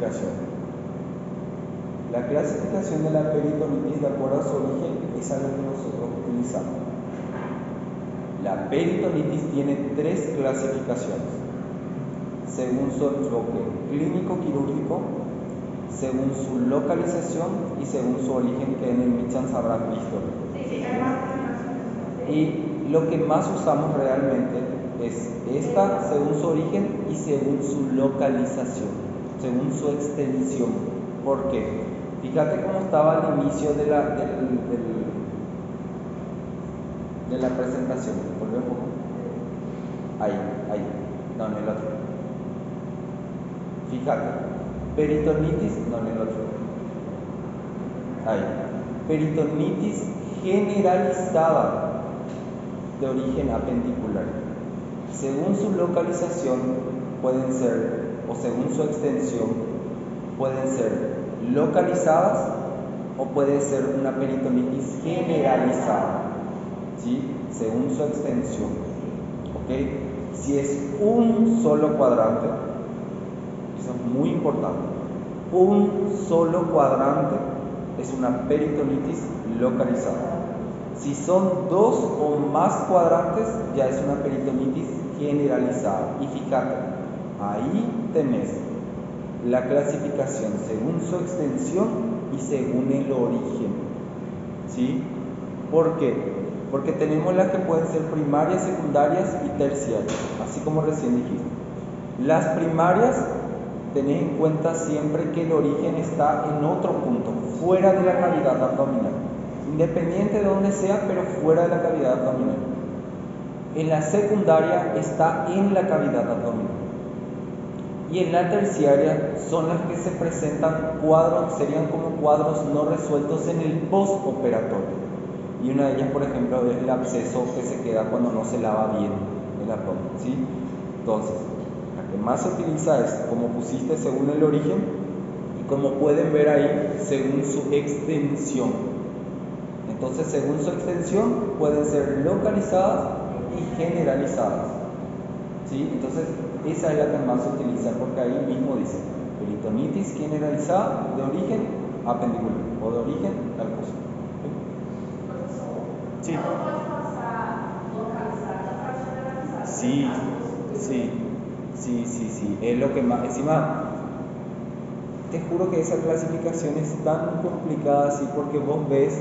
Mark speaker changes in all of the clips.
Speaker 1: clasificación. La clasificación de la peritonitis de acuerdo a su origen es algo que nosotros utilizamos. La peritonitis tiene 3 clasificaciones, según su enfoque clínico-quirúrgico, según su localización y según su origen, que en el Michan habrán visto. Y lo que más usamos realmente es esta según su origen y según su localización, según su extensión. ¿Por qué? Fíjate cómo estaba al inicio de la presentación. Volví un poco. Ahí. No, en el otro. Fíjate. Peritonitis, no, en el otro. Ahí. Peritonitis generalizada de origen apendicular. Según su localización pueden ser, o según su extensión, pueden ser localizadas o puede ser una peritonitis generalizada, ¿sí? Según su extensión. ¿Ok? Si es un solo cuadrante, eso es muy importante, un solo cuadrante es una peritonitis localizada. Si son 2 o más cuadrantes, ya es una peritonitis generalizada. Y fíjate, ahí tenés la clasificación según su extensión y según el origen. ¿Sí? ¿Por qué? Porque tenemos las que pueden ser primarias, secundarias y terciarias, así como recién dijiste. Las primarias, tened en cuenta siempre que el origen está en otro punto, fuera de la cavidad abdominal. Independiente de donde sea, pero fuera de la cavidad abdominal. En la secundaria está en la cavidad abdominal. Y en la terciaria son las que se presentan cuadros, serían como cuadros no resueltos en el postoperatorio. Y una de ellas, por ejemplo, es el absceso que se queda cuando no se lava bien el abdomen, ¿sí? Entonces, la que más se utiliza es, como pusiste, según el origen, y como pueden ver ahí, según su extensión. Entonces, según su extensión, pueden ser localizadas y generalizadas, ¿sí? Entonces, esa es la que más se utiliza, porque ahí mismo dice peritonitis generalizada de origen apendicular o de origen tal cosa. Sí. Sí. Es lo que más. Encima, te juro que esa clasificación es tan complicada así, porque vos ves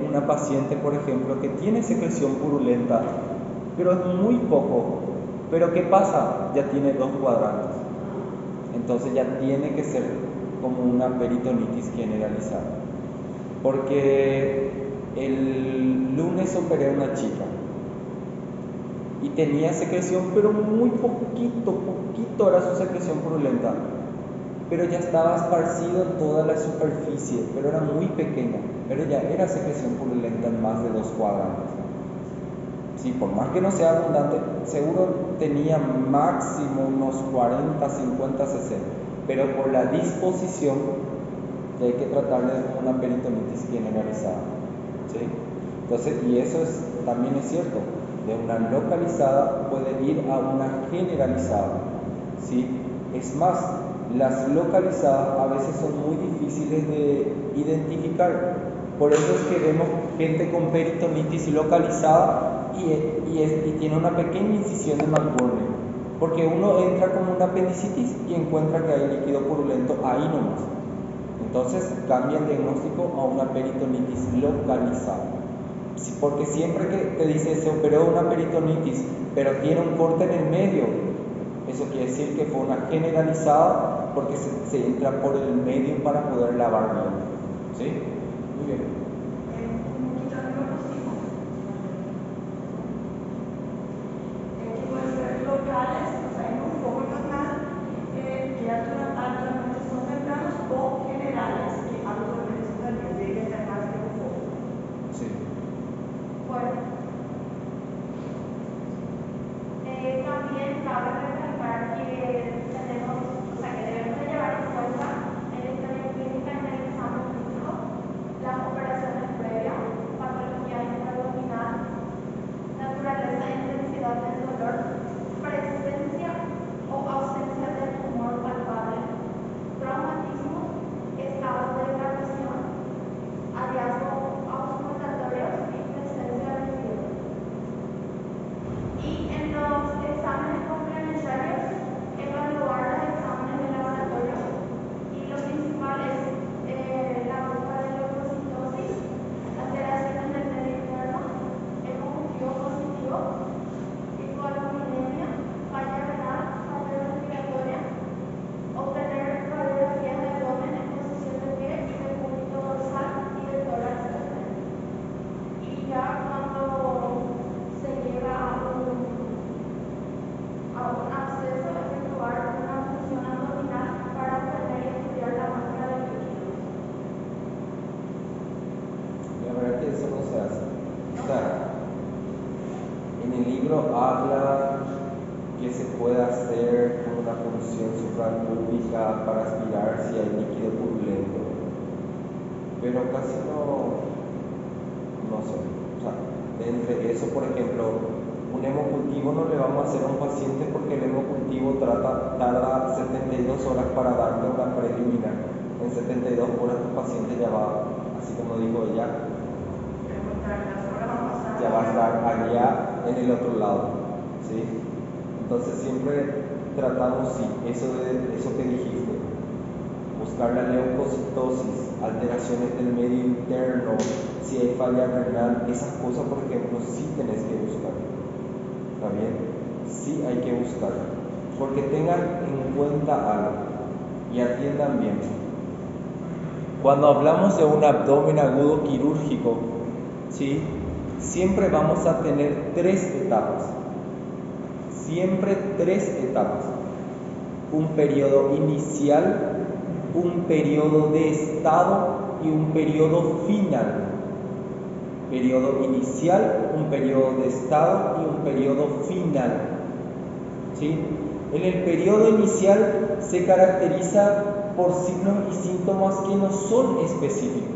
Speaker 1: una paciente, por ejemplo, que tiene secreción purulenta, pero es muy poco. Pero ¿qué pasa? Ya tiene 2 cuadrantes. Entonces ya tiene que ser como una peritonitis generalizada. Porque el lunes operé a una chica y tenía secreción, pero muy poquito era su secreción purulenta, pero ya estaba esparcido en toda la superficie, pero era muy pequeña, pero ya era secreción purulenta en más de 2 cuadrantes. Sí, por más que no sea abundante, seguro tenía máximo unos 40, 50 cc, pero por la disposición ya hay que tratarle de una peritonitis generalizada, ¿sí? Entonces, y eso también es cierto, de una localizada puede ir a una generalizada, ¿sí? Es más, las localizadas a veces son muy difíciles de identificar, por eso es que vemos gente con peritonitis localizada y tiene una pequeña incisión de McBurney, porque uno entra con una apendicitis y encuentra que hay líquido purulento ahí nomás. Entonces cambia el diagnóstico a una peritonitis localizada. Sí, porque siempre que te dice se operó una peritonitis, pero tiene un corte en el medio, eso quiere decir que fue una generalizada, porque se entra por el medio para poder lavar bien. ¿Sí? Muy bien.
Speaker 2: Locales, o sea, en un foco normal, que actualmente son tempranos o generales, que actualmente también deben ser más que un foco.
Speaker 1: Sí.
Speaker 2: Bueno, también cabe recalcar que tenemos, o sea, que debemos de llevar en cuenta en la historia clínica en el examen
Speaker 1: libro habla que se puede hacer con una punción suprapúbica para aspirar si hay líquido purulento, pero casi no sé. O sea, entre eso, por ejemplo, un hemocultivo no le vamos a hacer a un paciente porque el hemocultivo tarda 72 horas para darte una preliminar. En 72 horas tu paciente ya va, así como dijo ella, ya va a estar allá en el otro lado, ¿sí? Entonces siempre tratamos, sí, eso que dijiste, buscar la leucocitosis, alteraciones del medio interno, si hay falla renal, esas cosas, por ejemplo, sí tenés que buscar, ¿está bien? Sí hay que buscar, porque tengan en cuenta algo y atiendan bien. Cuando hablamos de un abdomen agudo quirúrgico, ¿sí? Siempre vamos a tener 3 etapas. Siempre 3 etapas. Un periodo inicial, un periodo de estado y un periodo final. Periodo inicial, un periodo de estado y un periodo final. ¿Sí? En el periodo inicial se caracteriza por signos y síntomas que no son específicos.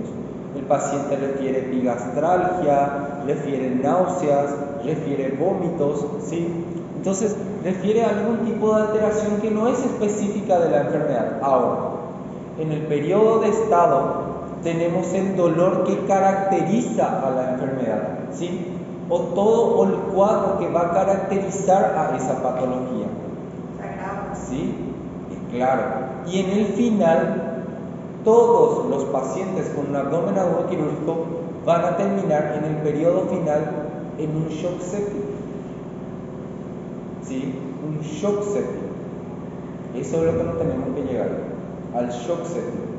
Speaker 1: El paciente refiere epigastralgia, refiere náuseas, refiere vómitos, ¿sí? Entonces, refiere a algún tipo de alteración que no es específica de la enfermedad. Ahora, en el periodo de estado tenemos el dolor que caracteriza a la enfermedad, ¿sí? O el cuadro que va a caracterizar a esa patología. ¿Sí? Claro. Y en el final, todos los pacientes con un abdomen agudo quirúrgico van a terminar en el periodo final en un shock séptico. ¿Sí? Un shock séptico. Eso es lo que no tenemos que llegar, al shock séptico.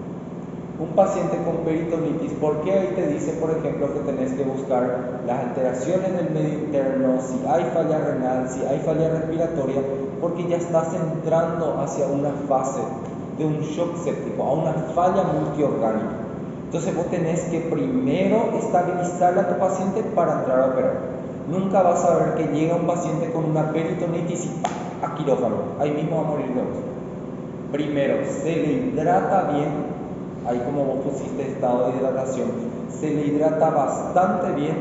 Speaker 1: Un paciente con peritonitis, ¿por qué ahí te dice, por ejemplo, que tenés que buscar las alteraciones del medio interno, si hay falla renal, si hay falla respiratoria? Porque ya estás entrando hacia una fase de un shock séptico, a una falla multiorgánica. Entonces vos tenés que primero estabilizar a tu paciente para entrar a operar. Nunca vas a ver que llega un paciente con una peritonitis y ¡pam!, a quirófano, ahí mismo va a morir de vos. Primero, se le hidrata bien. Ahí como vos pusiste estado de hidratación, se le hidrata bastante bien,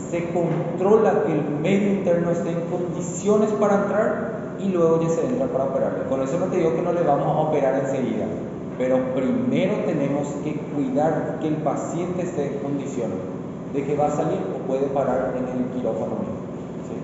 Speaker 1: se controla que el medio interno esté en condiciones para entrar y luego ya se entra para operarle. Con eso no te digo que no le vamos a operar enseguida, pero primero tenemos que cuidar que el paciente esté en condiciones de que va a salir o puede parar en el quirófano mismo. ¿Sí?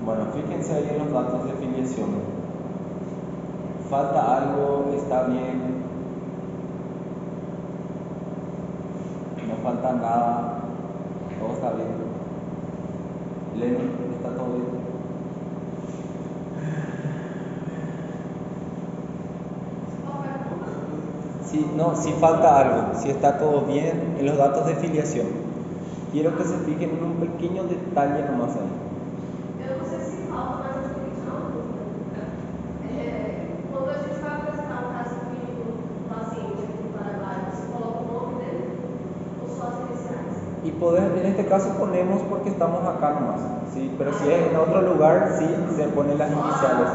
Speaker 1: Bueno, fíjense ahí en los datos de filiación. falta algo, está bien, no falta nada, todo está bien. Lenny, ¿está todo bien? Si falta algo, si está todo bien en los datos de filiación. Quiero que se fijen en un pequeño detalle nomás ahí.
Speaker 3: Eu não sei se falta, mas acho que a gente não dúvida. Quando a gente vai apresentar um caso clínico do paciente aqui no Paraguai, você coloca o nome dele ou só as iniciais?
Speaker 1: Y en este caso ponemos porque estamos acá nomás, ¿sí? Pero si es en otro lugar, sí, se ponen las iniciales,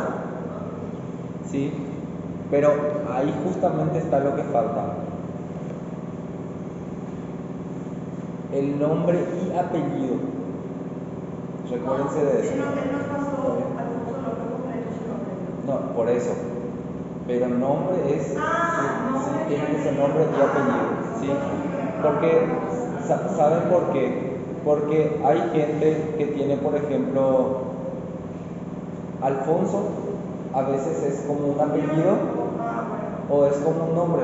Speaker 1: ¿sí? Pero ahí justamente está lo que falta. El nombre y apellido. Recuérdense de eso.
Speaker 2: Él nos pasó, Alfonso no fue completo su nombre.
Speaker 1: No, por eso. Pero el nombre es, sí, tiene que ser nombre y apellido, ¿sí? Porque, ¿saben por qué? Porque hay gente que tiene, por ejemplo, Alfonso, a veces es como un apellido o es como un nombre,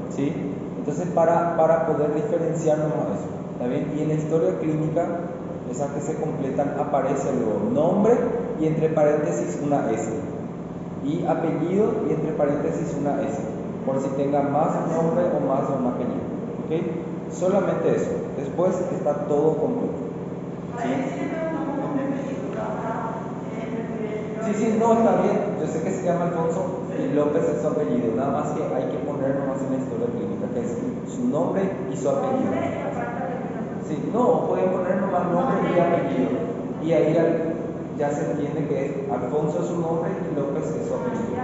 Speaker 1: ¿sí? Entonces, para poder diferenciarnos eso, ¿está bien? Y en la historia clínica, esas que se completan, aparece luego nombre y entre paréntesis una S. Y apellido y entre paréntesis una S, por si tenga más nombre o más de un apellido, ¿ok? Solamente eso, después está todo completo, ¿sí? Sí, no, está bien, yo sé que se llama Alfonso y López es su apellido, nada más que hay que poner nomás en la historia clínica, que es su nombre y su apellido. Sí, no, pueden poner nomás nombre y apellido, y ahí ya se entiende que Alfonso es su nombre y López es su apellido.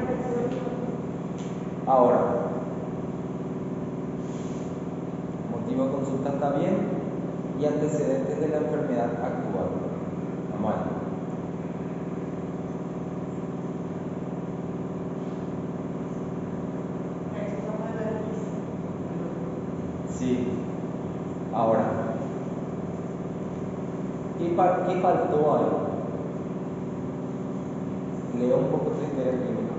Speaker 1: Ahora, motivo de consulta está bien y antecedentes de la enfermedad actual. Vamos allá. Sí. Ahora, ¿qué faltó ahí? Leo un poco tu historia clínica.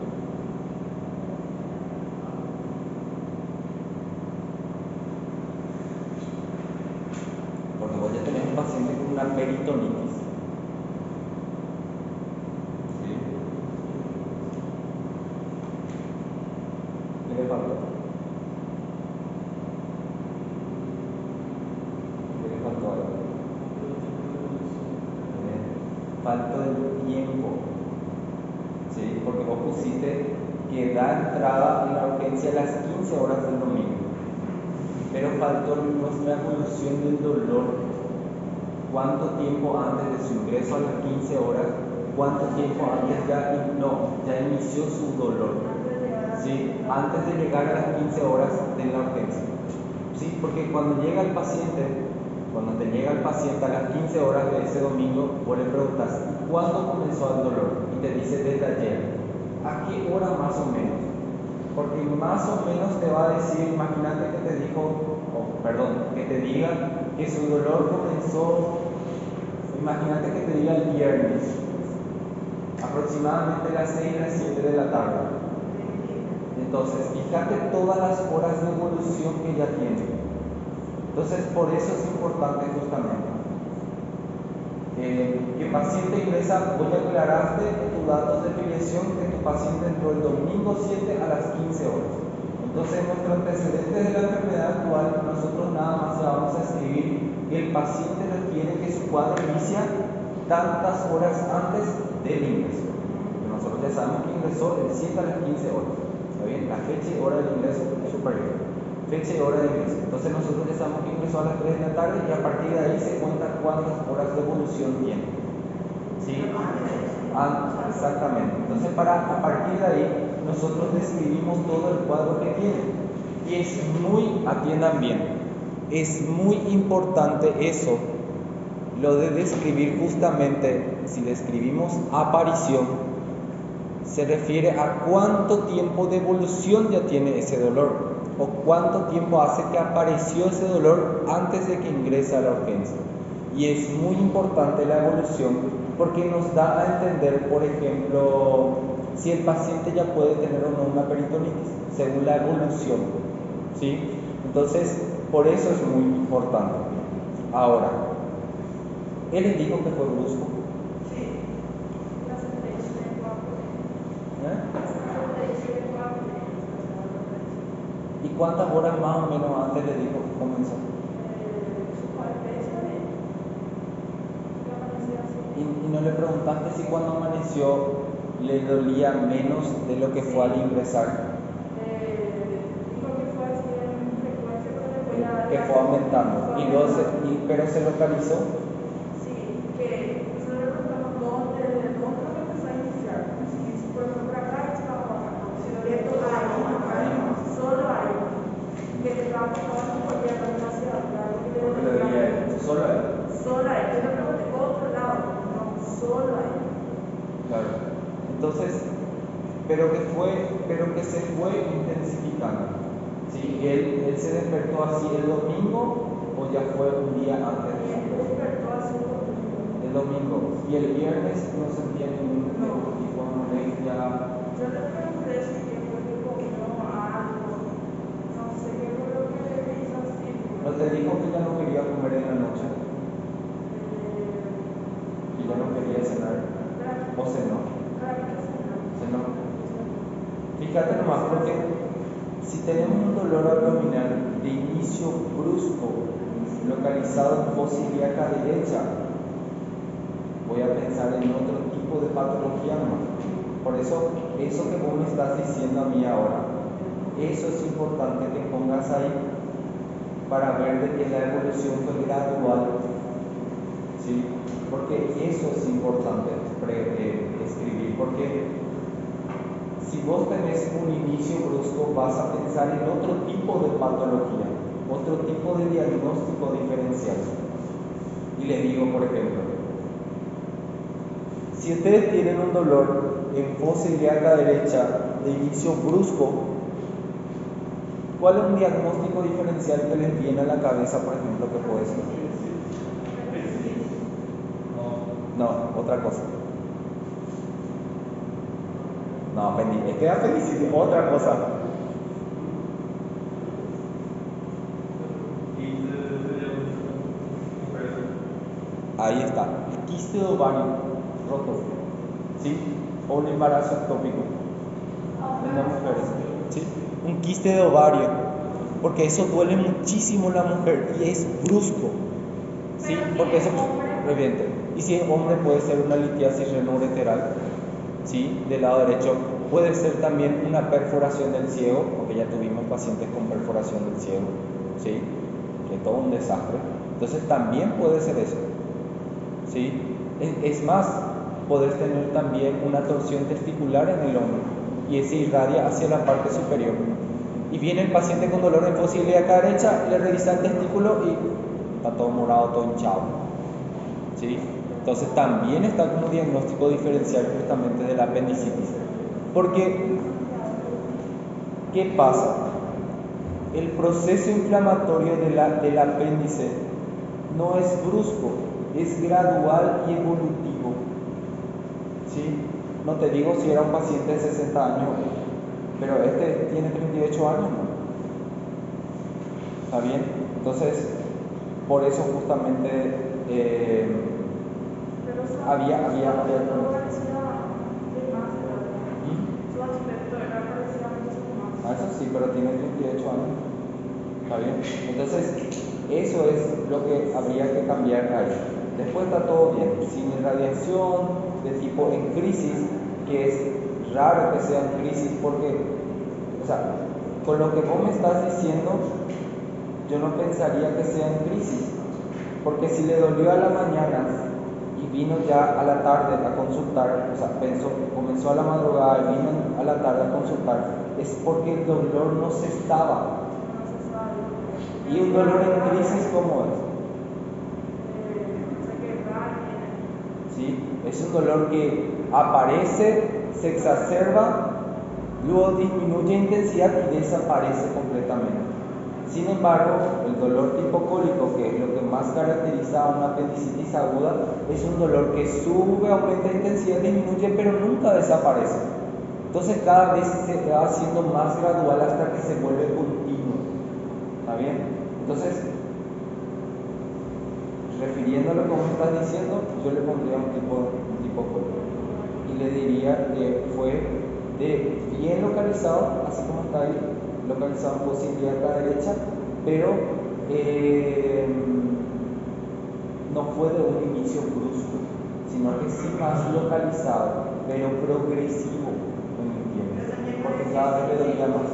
Speaker 1: Porque vos ya tenés un paciente con una peritonitis. ¿Sí? ¿Qué le faltó? ¿Qué le faltó ahí? Faltó el tiempo. ¿Sí? Porque vos pusiste que da entrada en la urgencia a las 15 horas del domingo. Pero faltó nuestra evolución del dolor. ¿Cuánto tiempo antes de su ingreso a las 15 horas? ¿Cuánto tiempo antes ya inició su dolor? ¿Sí? Antes de llegar a las 15 horas de la urgencia. ¿Sí? Porque cuando te llega el paciente a las 15 horas de ese domingo, vos le preguntas, ¿cuándo comenzó el dolor? Y te dice desde ayer. ¿A qué hora más o menos? Porque más o menos te va a decir, imagínate que te diga que su dolor comenzó, imagínate que te diga el viernes, aproximadamente las 6 a las 7 de la tarde. Entonces, fíjate todas las horas de evolución que ya tiene. Entonces, por eso es importante justamente. Que paciente ingresa, vos ya aclaraste en tus datos de filiación que tu paciente entró el domingo 7 a las 15 horas. Entonces, en nuestro antecedente de la enfermedad actual, nosotros nada más le vamos a escribir que el paciente requiere que su cuadro inicia tantas horas antes del ingreso. Nosotros ya sabemos que ingresó el 7 a las 15 horas. ¿Está bien? La fecha y hora del ingreso es súper bien. Fecha y hora de ingreso. Entonces nosotros ya sabemos que ingresó a las 3 de la tarde y a partir de ahí se cuenta cuántas horas de evolución tiene. ¿Sí? Exactamente. Entonces a partir de ahí nosotros describimos todo el cuadro que tiene. Y atiendan bien, es muy importante eso, lo de describir justamente, si describimos aparición, se refiere a cuánto tiempo de evolución ya tiene ese dolor. O cuánto tiempo hace que apareció ese dolor antes de que ingrese a la urgencia. Y es muy importante la evolución porque nos da a entender, por ejemplo, si el paciente ya puede tener o no una peritonitis, según la evolución, ¿sí? Entonces, por eso es muy importante. Ahora, él les dijo que fue brusco.
Speaker 2: Sí, la sentencia de cuatro.
Speaker 1: ¿Eh?
Speaker 2: La sentencia de cuatro.
Speaker 1: ¿Y cuántas horas más o menos antes le dijo que comenzó?
Speaker 2: Su cuartecha de. Yo amanecí así.
Speaker 1: ¿Y no le preguntaste si cuando amaneció le dolía menos de lo que fue al ingresar?
Speaker 2: Dijo que fue así en frecuencia, pero después ya.
Speaker 1: Que fue aumentando. Pero se localizó.
Speaker 2: Sí, que nosotros le preguntamos dónde lo que empezó a iniciar. Si por ejemplo acá estaba bajando, si lo había ahí, solo ahí. Que le estaba pasando por día demasiado, claro, que le
Speaker 1: Porque lo
Speaker 2: dolía.
Speaker 1: diría solo a él.
Speaker 2: Solo ahí. Yo le pregunté otro lado, no, solo ahí.
Speaker 1: Claro. Entonces, pero que se fue intensificando. ¿Sí? Él se despertó así el domingo o ya fue un día antes.
Speaker 2: Y él despertó así un poquito.
Speaker 1: El domingo. Y el viernes no sentía ningún tipo de molestia.
Speaker 2: Yo le pregunté si que fue que comió algo, no sé qué fue lo que le hizo así.
Speaker 1: ¿No te dijo que ya no quería comer en la noche? Que ya no quería cenar. ¿O cenó? Cenó. Fíjate nomás, porque si tenemos un dolor abdominal de inicio brusco, localizado en fosa ilíaca derecha, voy a pensar en otro tipo de patología nomás. Por eso que vos me estás diciendo a mí ahora, eso es importante que pongas ahí para ver de que la evolución fue gradual, ¿sí? Porque eso es importante escribir, porque si vos tenés un inicio brusco vas a pensar en otro tipo de patología, otro tipo de diagnóstico diferencial. Y les digo, por ejemplo, si ustedes tienen un dolor en fosa ilíaca derecha de inicio brusco, ¿cuál es un diagnóstico diferencial que les viene a la cabeza, por ejemplo, que puede ser? No, otra cosa. No, apendicitis. ¿Qué apendicitis? Otra cosa. Ahí está. El quiste de ovario roto. ¿Sí? O un embarazo ectópico. En las mujeres. ¿Sí? Un quiste de ovario. Porque eso duele muchísimo a la mujer y es brusco. ¿Sí? Porque eso es evidente. Y si es hombre puede ser una litiasis renoureteral, ¿sí? Del lado derecho. Puede ser también una perforación del ciego, porque ya tuvimos pacientes con perforación del ciego, ¿sí? Que es todo un desastre. Entonces también puede ser eso, ¿sí? Es más, podés tener también una torsión testicular en el hombro y se irradia hacia la parte superior. Y viene el paciente con dolor en fosa ilíaca derecha, le revisa el testículo y está todo morado, todo hinchado, ¿sí? Entonces también está como diagnóstico diferencial justamente de la apendicitis. Porque, ¿qué pasa? El proceso inflamatorio del apéndice no es brusco, es gradual y evolutivo, ¿sí? No te digo si era un paciente de 60 años, pero este tiene 38 años, ¿no? ¿Está bien? Entonces, por eso justamente había
Speaker 2: Su aspecto era parecía mucho más.
Speaker 1: eso sí, pero tiene 38 años. ¿Está bien? Entonces, eso es lo que habría que cambiar ahí. Después está todo bien, sin irradiación, de tipo en crisis, que es raro que sea en crisis, porque, o sea, con lo que vos me estás diciendo, yo no pensaría que sea en crisis, porque si le dolió a la mañana y vino ya a la tarde a consultar, o sea, comenzó a la madrugada y vino a la tarde a consultar, es porque el dolor no se estaba. ¿Y un dolor en crisis cómo es? ¿Sí? Es un dolor que aparece, se exacerba, luego disminuye intensidad y desaparece completamente. Sin embargo, el dolor tipo cólico, que es lo que más caracteriza a una apendicitis aguda, es un dolor que sube, aumenta de intensidad, disminuye, pero nunca desaparece. Entonces cada vez se va haciendo más gradual hasta que se vuelve continuo. ¿Está bien? Entonces, refiriendo a lo que vos estás diciendo, yo le pondría un tipo cólico. Y le diría que fue bien localizado, así como está ahí, localizado en fosa ilíaca derecha, pero no fue de un inicio brusco, sino que sí más localizado, pero progresivo, ¿me entiendes? Porque cada vez le dolía más.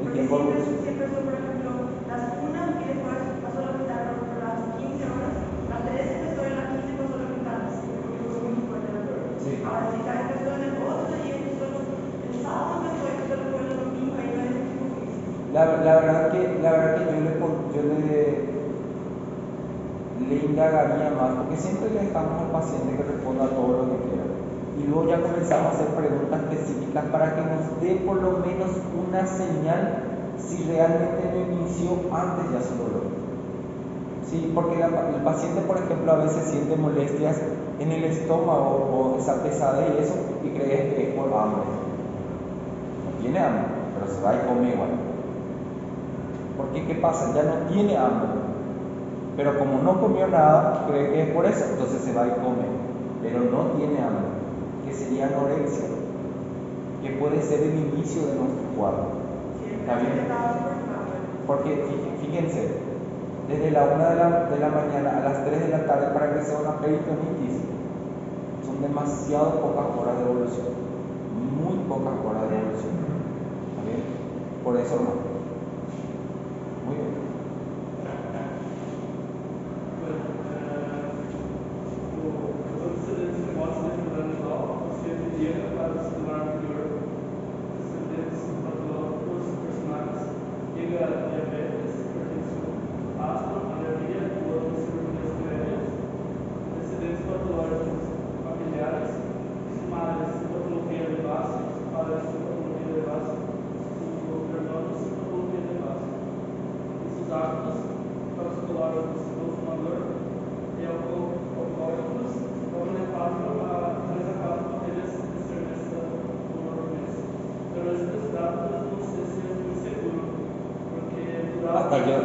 Speaker 1: El tiempo
Speaker 2: Siempre fue, por ejemplo, las 1 y después pasó la mitad, por las 15 horas, las 13 empezó en las 15 y pasó la mitad, porque fue muy fuerte la dolor.
Speaker 1: Sí.
Speaker 2: Ahora sí, ya empezó en el otro y empezó el sábado, empezó el domingo, ahí no es el mismo juicio.
Speaker 1: La verdad que yo le indagaría más, porque siempre le dejamos al paciente que responda a todo lo que quiera. Y luego ya comenzamos a hacer preguntas específicas para que nos dé por lo menos una señal si realmente no inició antes ya su dolor. Sí, porque el paciente, por ejemplo, a veces siente molestias en el estómago o esa pesadez y eso, y cree que es por hambre. No tiene hambre, pero se va y come igual. Porque ¿qué pasa? Ya no tiene hambre, pero como no comió nada, cree que es por eso, entonces se va y come, pero no tiene hambre, que sería anorexia, que puede ser el inicio de nuestro cuadro. ¿Está bien? Porque fíjense, desde la 1 de la mañana a las 3 de la tarde para que sea una peritonitis, son demasiado pocas horas de evolución, muy pocas horas de evolución. ¿Está bien? Por eso, hermano. Muy bien.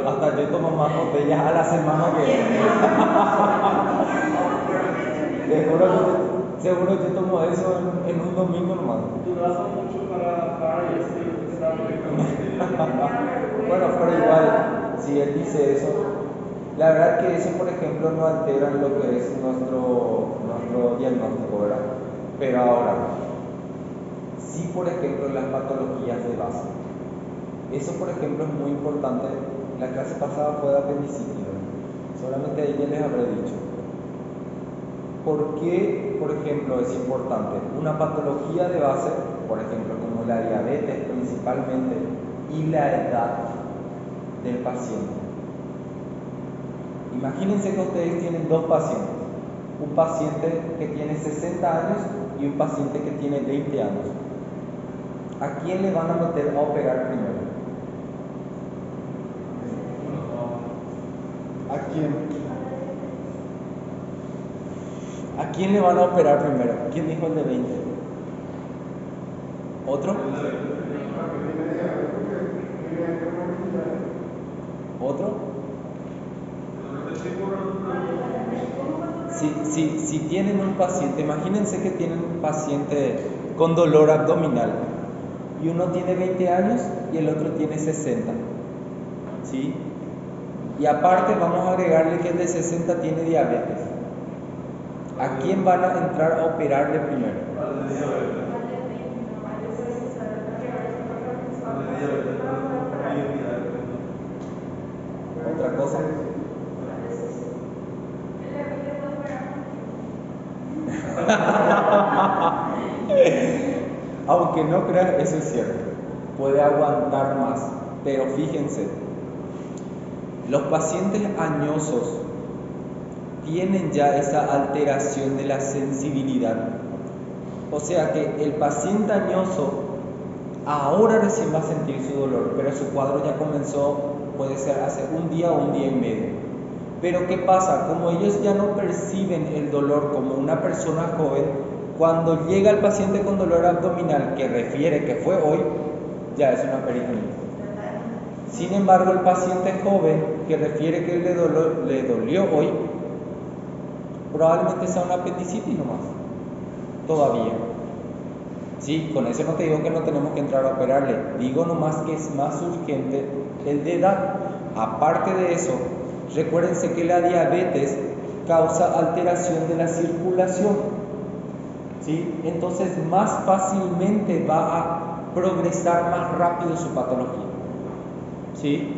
Speaker 1: Hasta yo tomo más botellas a la semana que seguro yo tomo eso en un domingo nomás. Bueno, pero igual, si él dice eso, la verdad que eso, por ejemplo, no altera lo que es nuestro diagnóstico, ¿verdad? Pero ahora, sí, por ejemplo, las patologías de base. Eso, por ejemplo, es muy importante. La clase pasada fue de apendicitis, solamente ahí ya les habré dicho. ¿Por qué, por ejemplo, es importante? Una patología de base, por ejemplo, como la diabetes principalmente, y la edad del paciente. Imagínense que ustedes tienen dos pacientes. Un paciente que tiene 60 años y un paciente que tiene 20 años. ¿A quién le van a meter a operar primero? ¿A quién? ¿A quién le van a operar primero? ¿Quién dijo el de 20? ¿Otro? ¿Otro? Si tienen un paciente, imagínense que tienen un paciente con dolor abdominal y uno tiene 20 años y el otro tiene 60, ¿sí? Y aparte vamos a agregarle que el de 60 tiene diabetes. ¿A quién van a entrar a operarle primero? ¿Otra cosa? Aunque no creas, eso es cierto. Puede aguantar más. Pero fíjense, los pacientes añosos tienen ya esa alteración de la sensibilidad. O sea que el paciente añoso ahora recién va a sentir su dolor, pero su cuadro ya comenzó, puede ser hace un día o un día y medio. Pero ¿qué pasa? Como ellos ya no perciben el dolor como una persona joven, cuando llega el paciente con dolor abdominal que refiere que fue hoy, ya es una peritonitis. Sin embargo, el paciente joven que refiere que le dolió hoy, probablemente sea una apendicitis nomás, todavía. Sí, con eso no te digo que no tenemos que entrar a operarle, digo nomás que es más urgente el de edad. Aparte de eso, recuérdense que la diabetes causa alteración de la circulación, ¿sí? Entonces más fácilmente va a progresar más rápido su patología, ¿sí?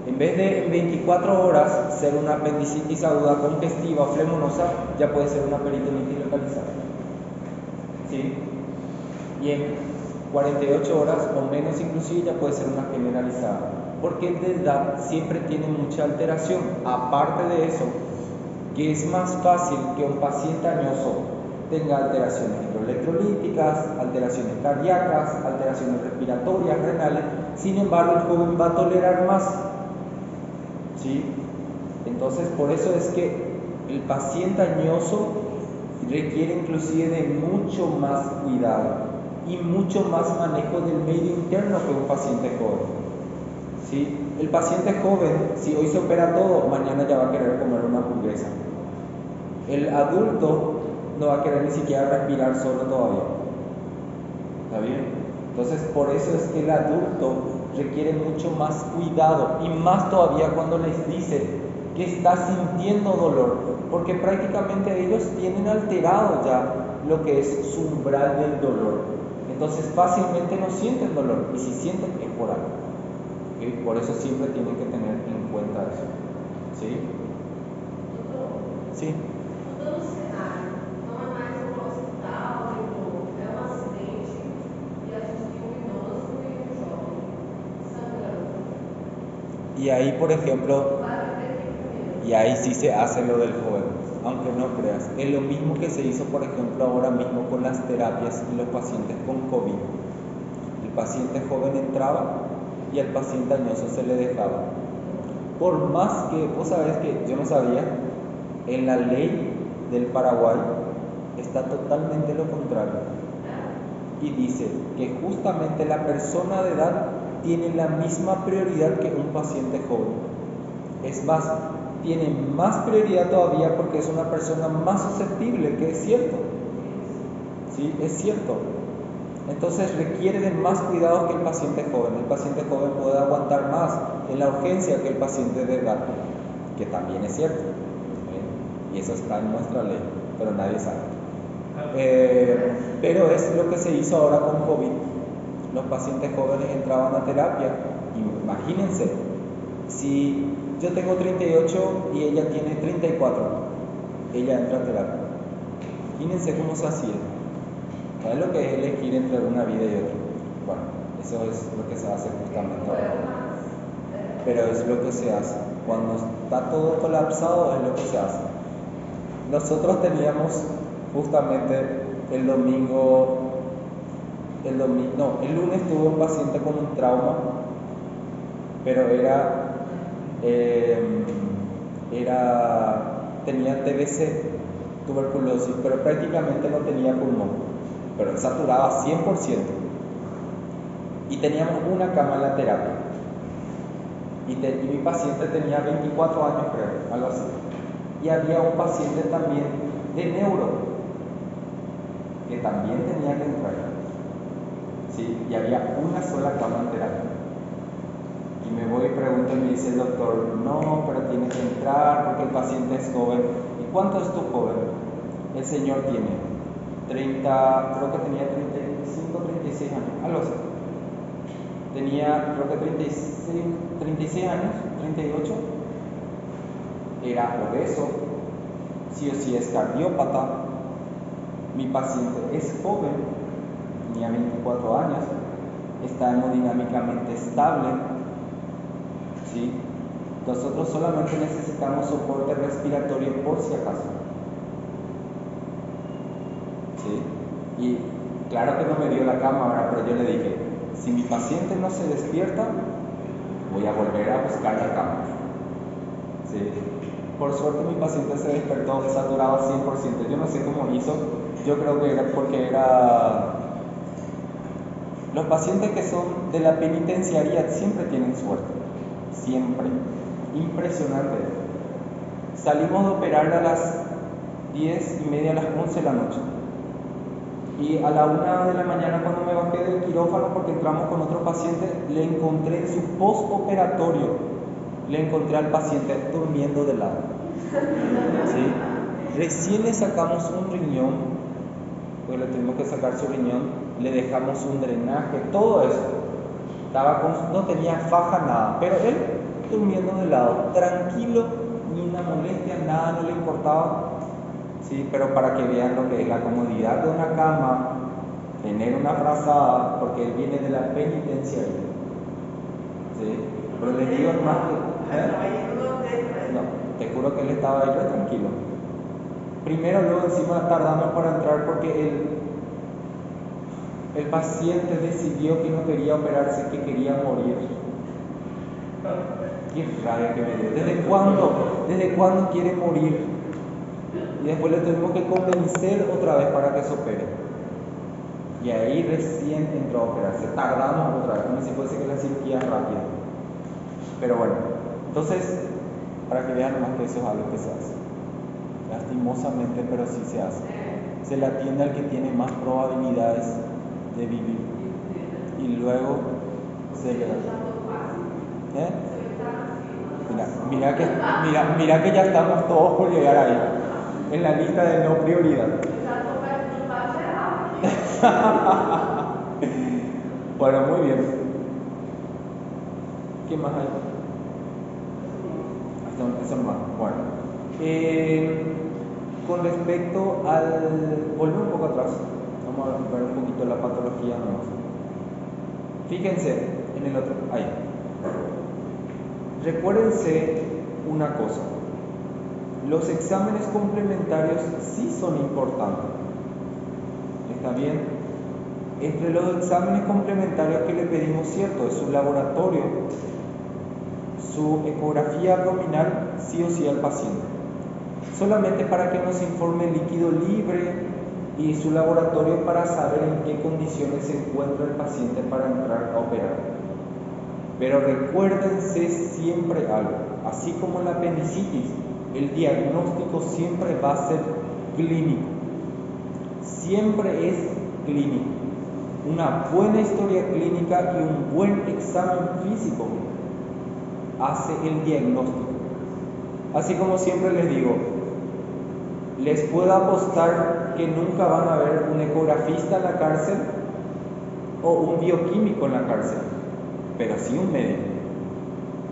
Speaker 1: En vez de en 24 horas ser una apendicitis aguda congestiva o flemonosa, ya puede ser una peritonitis localizada, ¿sí? Y en 48 horas o menos inclusive ya puede ser una generalizada, porque el de edad siempre tiene mucha alteración. Aparte de eso, que es más fácil que un paciente añoso tenga alteraciones hidroelectrolíticas, alteraciones cardíacas, alteraciones respiratorias, renales. Sin embargo, el joven va a tolerar más, ¿sí? Entonces, por eso es que el paciente añoso requiere inclusive de mucho más cuidado y mucho más manejo del medio interno que un paciente joven, ¿sí? El paciente joven, si hoy se opera todo, mañana ya va a querer comer una hamburguesa. El adulto no va a querer ni siquiera respirar solo todavía. ¿Está bien? Entonces, por eso es que el adulto requiere mucho más cuidado, y más todavía cuando les dice que está sintiendo dolor, porque prácticamente ellos tienen alterado ya lo que es su umbral del dolor. Entonces fácilmente no sienten dolor, y si sienten es por algo, ¿sí? Por eso siempre tienen que tener en cuenta eso, ¿sí? Sí.
Speaker 3: Mudando o cenário, não é mais um hospital, é um acidente e a gente tem um idoso e um jovem sangrando.
Speaker 1: Y ahí, por ejemplo,
Speaker 3: Vai ter que ir primeiro.
Speaker 1: y ahí sí se hace lo del joven, aunque no creas. Es lo mismo que se hizo, por ejemplo, ahora mismo con las terapias y los pacientes con COVID. El paciente joven entraba y al paciente añoso se le dejaba. Por más que, vos sabés que yo no sabía, en la ley del Paraguay está totalmente lo contrario. Y dice que justamente la persona de edad tiene la misma prioridad que un paciente joven. Es más, tiene más prioridad todavía porque es una persona más susceptible, que es cierto. Sí, es cierto. Entonces requiere de más cuidado que el paciente joven. El paciente joven puede aguantar más en la urgencia que el paciente de edad, que también es cierto. Y eso está en nuestra ley, pero nadie sabe. Pero es lo que se hizo ahora con COVID. Los pacientes jóvenes entraban a terapia. Imagínense, si yo tengo 38 y ella tiene 34, ella entra a terapia. Imagínense cómo se hacía. ¿Sabes lo que es elegir entre una vida y otra? Bueno, eso es lo que se hace justamente ahora. Pero es lo que se hace. Cuando está todo colapsado es lo que se hace. Nosotros teníamos justamente el lunes tuve un paciente con un trauma, pero tenía TBC, tuberculosis, pero prácticamente no tenía pulmón, pero saturaba 100%. Y teníamos una cama en la terapia. Y mi paciente tenía 24 años, creo, algo así. Y había un paciente también de neuro, que también tenía que entrar, ¿sí? Y había una sola cama en terapia. Y me voy y pregunto y me dice el doctor, no, pero tiene que entrar porque el paciente es joven. ¿Y cuánto es tu joven? El señor tiene 30, creo que tenía 35, 36 años, algo así. Tenía, creo que 36 años, 38. Era obeso, sí o sí es cardiópata. Mi paciente es joven, tenía 24 años, está hemodinámicamente estable, ¿sí? Nosotros solamente necesitamos soporte respiratorio por si acaso, ¿sí? Y claro que no me dio la cama, pero yo le dije, Si mi paciente no se despierta, voy a volver a buscar la cama. ¿Sí? Por suerte mi paciente se despertó saturado al 100%. Yo no sé cómo hizo. Yo creo que era porque era... Los pacientes que son de la penitenciaría siempre tienen suerte. Siempre. Impresionante. Salimos de operar a las 10:30, a las 11 de la noche. Y a la 1 de la mañana, cuando me bajé del quirófano, porque entramos con otro paciente, le encontré en su postoperatorio, le encontré al paciente durmiendo de lado. ¿Sí? Recién le sacamos un riñón, pues le tuvimos que sacar su riñón, le dejamos un drenaje, todo eso. No tenía faja, nada, pero él durmiendo de lado, tranquilo, ni una molestia, nada, no le importaba. Sí, pero para que vean lo que es la comodidad de una cama, tener una frazada, porque él viene de la penitenciaría. ¿Sí? Pero le digo más que... No, te juro que él estaba ahí re tranquilo. Primero, luego encima tardamos para entrar porque el paciente decidió que no quería operarse, que quería morir. Qué rabia que me dio. ¿Desde cuándo quiere morir? Y después le tuvimos que convencer otra vez para que se opere. Y ahí recién entró a operarse. Tardamos otra vez, como si fuese que la cirugía es rápida. Pero bueno, entonces, para que vean más que eso es algo que se hace. Lastimosamente, pero sí se hace. Se le atiende al que tiene más probabilidades de vivir. Y luego se le da. Mira que ya estamos todos por llegar ahí, en la lista de no prioridad. Bueno, muy bien. ¿Qué más hay? Eso más. Bueno. Con respecto al... Volver un poco atrás. Vamos a ver un poquito la patología nomás. Fíjense en el otro. Ahí. Recuérdense una cosa. Los exámenes complementarios sí son importantes. ¿Está bien? Entre los exámenes complementarios que le pedimos, cierto, es su laboratorio, su ecografía abdominal, sí o sí al paciente. Solamente para que nos informe el líquido libre y su laboratorio para saber en qué condiciones se encuentra el paciente para entrar a operar. Pero recuérdense siempre algo, así como la apendicitis, el diagnóstico siempre va a ser clínico. Siempre es clínico. Una buena historia clínica y un buen examen físico hace el diagnóstico. Así como siempre les digo, les puedo apostar que nunca van a ver un ecografista en la cárcel o un bioquímico en la cárcel, pero sí un médico,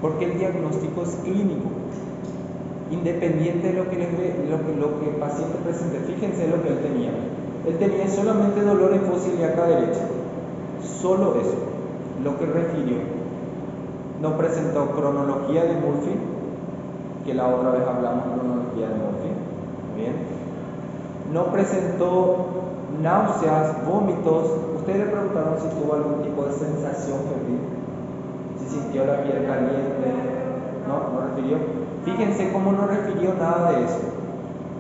Speaker 1: porque el diagnóstico es clínico, independiente de lo que el paciente presente. Fíjense lo que él tenía. Él tenía solamente dolor en fosa ilíaca derecha, solo eso, lo que refirió. No presentó cronología de Murphy, que la otra vez hablamos de cronología de Murphy. Bien. No presentó náuseas, vómitos. Ustedes le preguntaron si tuvo algún tipo de sensación febril, si sintió la piel caliente. No refirió. Fíjense cómo no refirió nada de eso.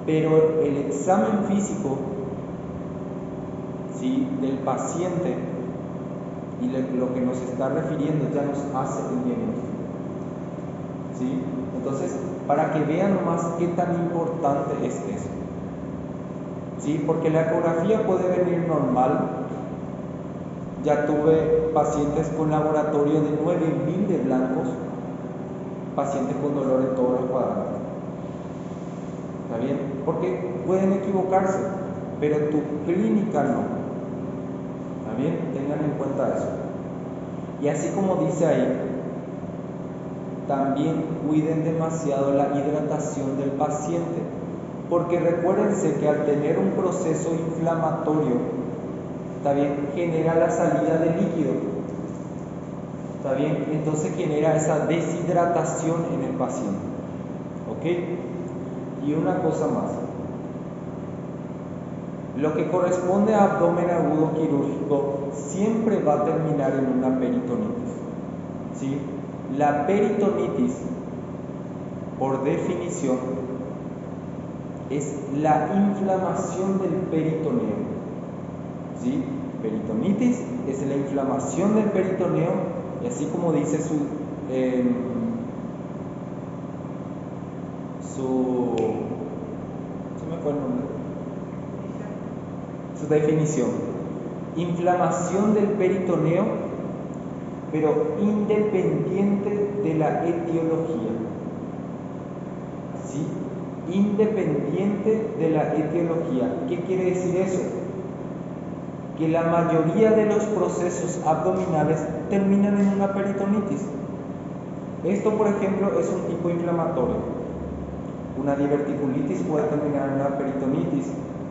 Speaker 1: Pero el examen físico, ¿sí?, del paciente y lo que nos está refiriendo ya nos hace el diagnóstico. ¿Sí? Entonces, para que vean nomás qué tan importante es eso. ¿Sí? Porque la ecografía puede venir normal. Ya tuve pacientes con laboratorio de 9.000 de blancos, pacientes con dolor en todos los cuadrantes. ¿Está bien? Porque pueden equivocarse, pero tu clínica no. ¿Está bien? Tengan en cuenta eso. Y así como dice ahí, también cuiden demasiado la hidratación del paciente, porque recuérdense que al tener un proceso inflamatorio, ¿está bien?, genera la salida de líquido. ¿Está bien? Entonces genera esa deshidratación en el paciente. ¿Ok? Y una cosa más. Lo que corresponde a abdomen agudo quirúrgico siempre va a terminar en una peritonitis. ¿Sí? La peritonitis, por definición, es la inflamación del peritoneo. ¿Sí? Peritonitis es la inflamación del peritoneo, y así como dice su se me fue el nombre, su definición: inflamación del peritoneo, pero independiente de la etiología. ¿Sí? Independiente de la etiología. ¿Qué quiere decir eso? Que la mayoría de los procesos abdominales terminan en una peritonitis. Esto, por ejemplo, es un tipo inflamatorio. Una diverticulitis puede terminar en una peritonitis,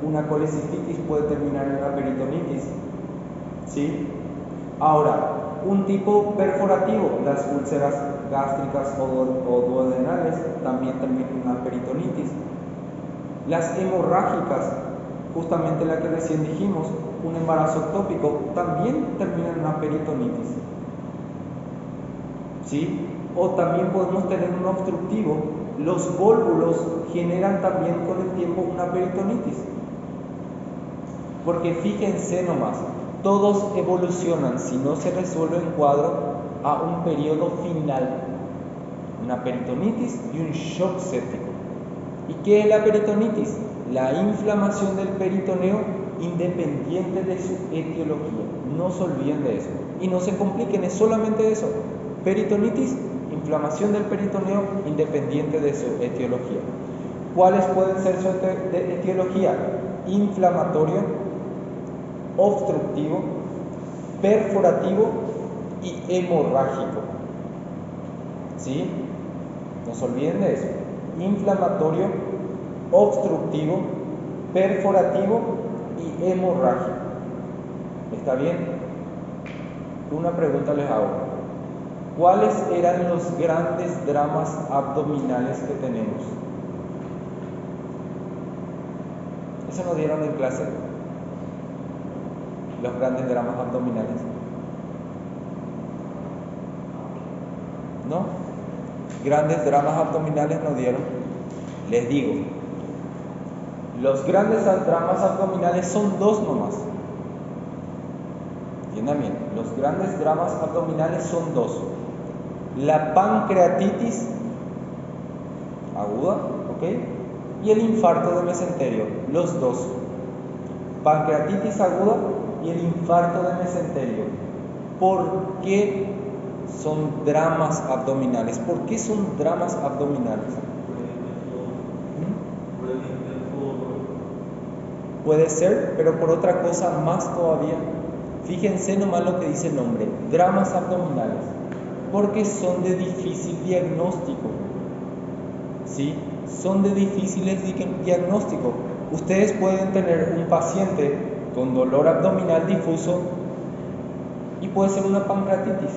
Speaker 1: una colecistitis puede terminar en una peritonitis. ¿Sí? Ahora, un tipo perforativo, las úlceras gástricas o duodenales, también terminan en una peritonitis. Las hemorrágicas, justamente la que recién dijimos, un embarazo ectópico, también termina en una peritonitis. ¿Sí? O también podemos tener un obstructivo. Los vólvulos generan también con el tiempo una peritonitis. Porque fíjense nomás, todos evolucionan, si no se resuelve el cuadro, a un periodo final. Una peritonitis y un shock séptico. ¿Y qué es la peritonitis? La inflamación del peritoneo independiente de su etiología. No se olviden de eso. Y no se compliquen, es solamente eso. Peritonitis, inflamación del peritoneo independiente de su etiología. ¿Cuáles pueden ser su etiología? Inflamatorio, obstructivo, perforativo y hemorrágico. ¿Sí? No se olviden de eso. Inflamatorio, obstructivo, perforativo y hemorrágico. ¿Está bien? Una pregunta les hago. ¿Cuáles eran los grandes dramas abdominales que tenemos? Eso nos dieron en clase. Los grandes dramas abdominales. ¿No? Grandes dramas abdominales nos dieron. Les digo, los grandes dramas abdominales son dos nomás. Entiendan bien, los grandes dramas abdominales son dos. La pancreatitis aguda, ¿ok? Y el infarto de mesenterio, los dos. Pancreatitis aguda y el infarto de mesenterio. ¿Por qué son dramas abdominales? ¿Por qué son dramas abdominales? Puede ser, pero por otra cosa más todavía. Fíjense nomás lo que dice el nombre: dramas abdominales. Porque son de difícil diagnóstico. ¿Sí? Son de difíciles diagnóstico. Ustedes pueden tener un paciente con dolor abdominal difuso y puede ser una pancreatitis.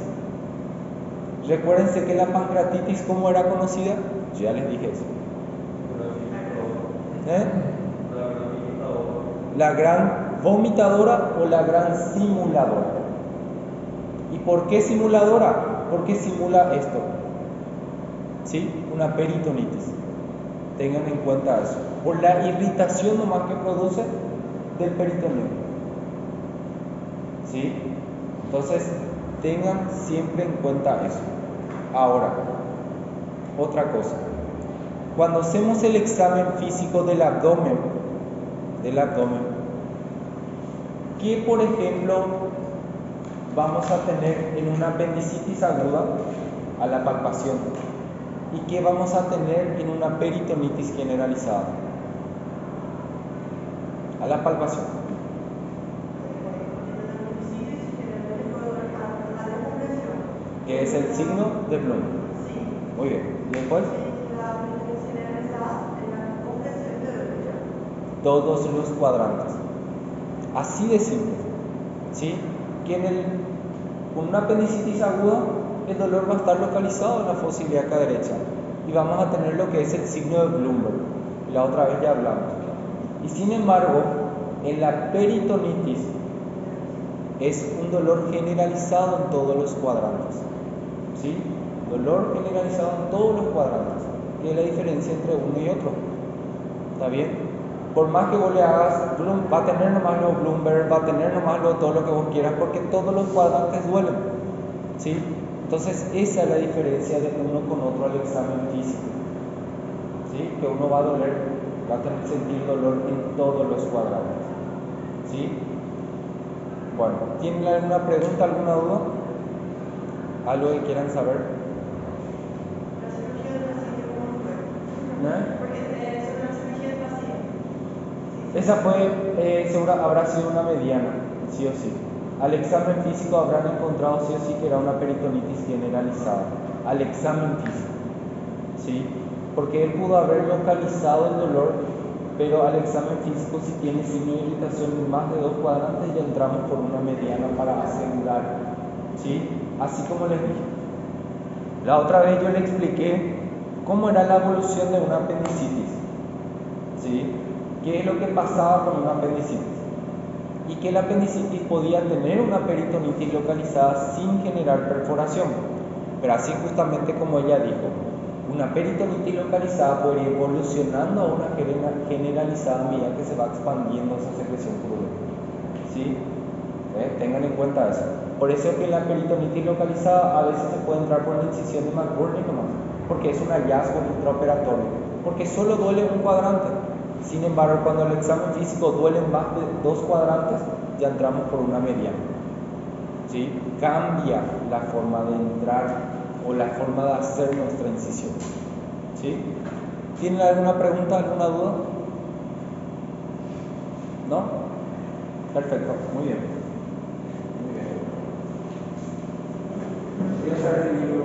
Speaker 1: Recuérdense que la pancreatitis, ¿cómo era conocida? Ya les dije eso. La gran vomitadora o la gran simuladora. ¿Y por qué simuladora? Porque simula esto. ¿Sí? Una peritonitis. Tengan en cuenta eso. Por la irritación nomás que produce del peritoneo. ¿Sí? Entonces, tengan siempre en cuenta eso. Ahora, otra cosa. Cuando hacemos el examen físico del abdomen, ¿qué, por ejemplo, vamos a tener en una apendicitis aguda a la palpación? ¿Y qué vamos a tener en una peritonitis generalizada a la palpación? ¿Qué es el signo de Blum? Muy bien. ¿Y después? Todos los cuadrantes. Así de simple. ¿Sí? Que con una apendicitis aguda el dolor va a estar localizado en la fosa ilíaca derecha y vamos a tener lo que es el signo de Bloomberg. La otra vez ya hablamos. Y sin embargo, En la peritonitis es un dolor generalizado en todos los cuadrantes. ¿Sí? Dolor generalizado en todos los cuadrantes. ¿Qué es la diferencia entre uno y otro? ¿Está bien? Por más que vos le hagas, va a tener nomás los Bloomberg, va a tener nomás todo lo que vos quieras, porque todos los cuadrantes duelen. ¿Sí? Entonces esa es la diferencia de uno con otro al examen físico. ¿Sí? Que uno va a doler, va a tener sentir dolor en todos los cuadrantes. ¿Sí? Bueno, ¿tienen alguna pregunta, alguna duda? ¿Algo que quieran saber?
Speaker 2: La cirugía del paciente, ¿cómo fue?
Speaker 1: ¿No?
Speaker 2: Porque es una cirugía del paciente.
Speaker 1: Esa fue, segura, habrá sido una mediana, sí o sí. Al examen físico habrán encontrado sí o sí que era una peritonitis generalizada. Al examen físico, ¿sí? Porque él pudo haber localizado el dolor, pero al examen físico, si tiene signo de irritación en más de 2 cuadrantes, ya entramos por una mediana para asegurar, ¿sí? Así como les dije. La otra vez yo le expliqué cómo era la evolución de una apendicitis, ¿sí? ¿Qué es lo que pasaba con una apendicitis? Y que la apendicitis podía tener una peritonitis localizada sin generar perforación. Pero así justamente como ella dijo, una peritonitis localizada puede ir evolucionando a una generalizada a medida que se va expandiendo esa secreción purulenta. ¿Sí? Tengan en cuenta eso. Por eso es que la peritonitis localizada a veces se puede entrar por la incisión de McBurney nomás, porque es un hallazgo intraoperatorio, porque solo duele un cuadrante. Sin embargo, cuando el examen físico duelen más de 2 cuadrantes, ya entramos por una mediana. ¿Sí? Cambia la forma de entrar o la forma de hacer nuestra incisión. ¿Sí? ¿Tienen alguna pregunta, alguna duda? ¿No? Perfecto, muy bien. Muy bien. Quiero saber el libro.